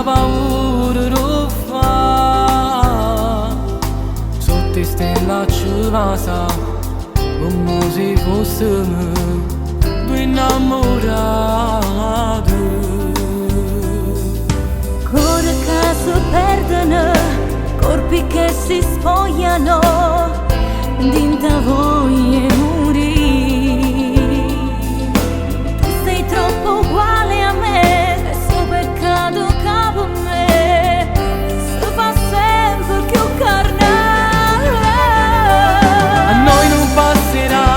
paura lo fa. Sotto stella ci passa come se fossimo due innamorati. Cuore che si perdono, corpi che si spogliano, dinta voglia morire. Tu sei troppo uguale a me, questo peccato che per me si fa sempre più carnale. A noi non passerà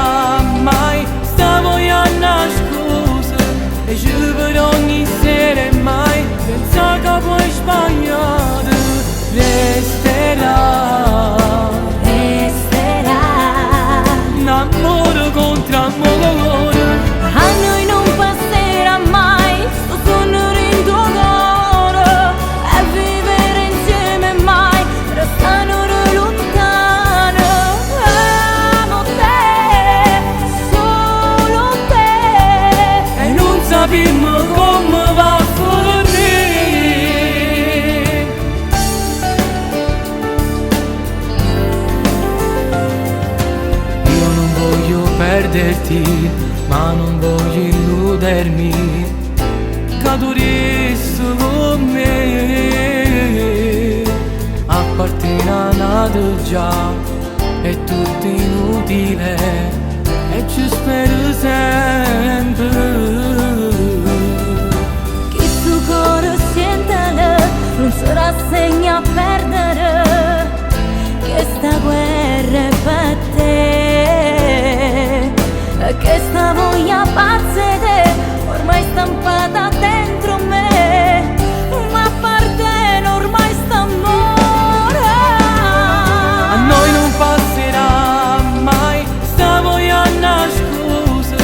mai sta voglia nascosta, e ci per ogni sera e mai senza che poi sbagliate resterà. Amore contro amore, A noi non passerà mai sto sogno in tuo cuore, e vivere insieme mai restando lontano. Amo te, solo te, e non sappiamo come va a finire. Io non voglio perderti, ma non voglio illudermi che tu resti con me. Appartenete già, è tutto inutile e ci spero sempre. chi su cuore siente non si rassegna a perdere, che sta guerra è per te. Che sta voglia pazza ed è ormai stampata dentro me, ma appartiene ormai st'amore. A noi non passerà mai sta voglia nascosta,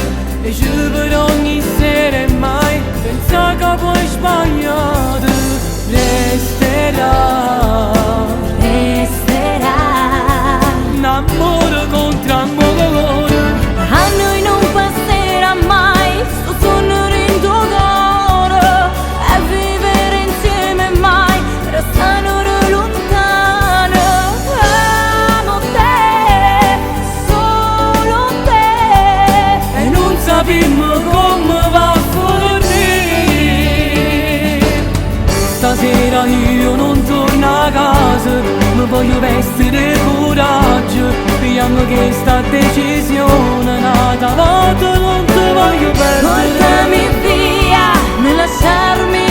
e ci per ogni sera e mai senza che poi sbagliate resterà. Amore contro amore, A noi non passerà mai sto sogno in tuo cuore, e vivere insieme mai restando lontano. Amo te, solo te, e non sappiamo come va a finire. Stasera io non torno a casa, mi voglio vestire coraggio, pigliamo questa decisione, nata volta non ti voglio perdere. portami via, non lasciarmi